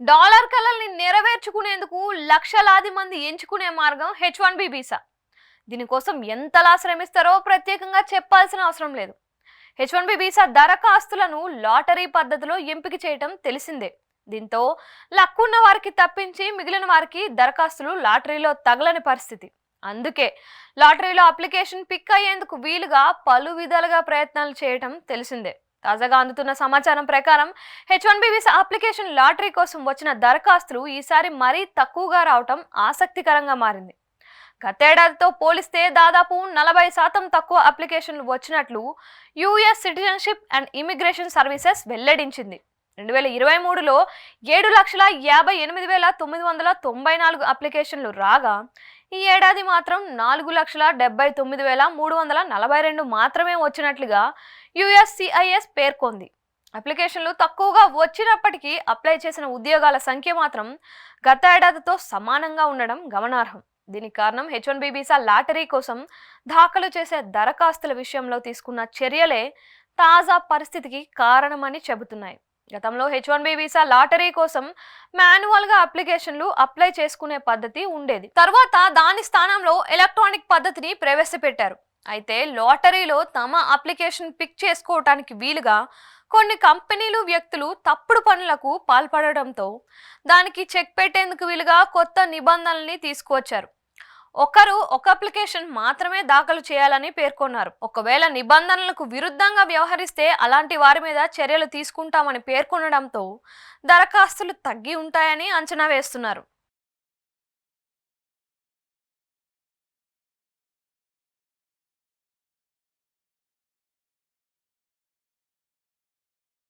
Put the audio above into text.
Dollar కలల్ని నెరవేర్చుకునేందుకు లక్షలాది మంది ఎంచుకునే మార్గం H1B వీసా. దీనికోసం ఎంతలా శ్రమిస్తారో ప్రత్యేకంగా చెప్పాల్సిన అవసరం లేదు. H1B వీసా దరఖాస్తులను లాటరీ పద్ధతిలో ఎంపిక చేయటం తెలిసిందే. దీంతో లక్కున్న వారికి తప్పించి మిగిలిన వారికి దరఖాస్తులు లాటరీలో తగలని పరిస్థితి. అందుకే లాటరీలో అప్లికేషన్ పిక్ అయ్యేందుకు వీలుగా పలు విధాలుగా ప్రయత్నాలు చేయటం తెలిసిందే. తాజాగా అందుతున్న సమాచారం ప్రకారం H1B వీసా అప్లికేషన్ లాటరీ కోసం వచ్చిన దరఖాస్తులు ఈసారి మరీ తక్కువగా రావటం ఆసక్తికరంగా మారింది. గతేడాదితో పోలిస్తే దాదాపు 40% తక్కువ అప్లికేషన్లు వచ్చినట్లు US citizenship and immigration services వెల్లడించింది. 2023లో 7,58,994 అప్లికేషన్లు రాగా ఈ ఏడాది మాత్రం 4,79,342 మాత్రమే వచ్చినట్లుగా యుఎస్సిఐఎస్ పేర్కొంది. అప్లికేషన్లు తక్కువగా వచ్చినప్పటికీ అప్లై చేసిన ఉద్యోగాల సంఖ్య మాత్రం గత ఏడాదితో సమానంగా ఉండడం గమనార్హం. దీనికి కారణం H1B వీసా లాటరీ కోసం దాఖలు చేసే దరఖాస్తుల విషయంలో తీసుకున్న చర్యలే తాజా పరిస్థితికి కారణమని చెబుతున్నాయి. గతంలో H1B వీసా లాటరీ కోసం మాన్యువల్గా అప్లికేషన్లు అప్లై చేసుకునే పద్ధతి ఉండేది. తర్వాత దాని స్థానంలో ఎలక్ట్రానిక్ పద్ధతిని ప్రవేశపెట్టారు. అయితే లాటరీలో తమ అప్లికేషన్ పిక్ చేసుకోవటానికి వీలుగా కొన్ని కంపెనీలు వ్యక్తులు తప్పుడు పనులకు పాల్పడడంతో దానికి చెక్ పెట్టేందుకు వీలుగా కొత్త నిబంధనల్ని తీసుకువచ్చారు. ఒకరు ఒక అప్లికేషన్ మాత్రమే దాఖలు చేయాలని పేర్కొన్నారు. ఒకవేళ నిబంధనలకు విరుద్ధంగా వ్యవహరిస్తే అలాంటి వారి మీద చర్యలు తీసుకుంటామని పేర్కొనడంతో దరఖాస్తులు తగ్గి ఉంటాయని అంచనా వేస్తున్నారు.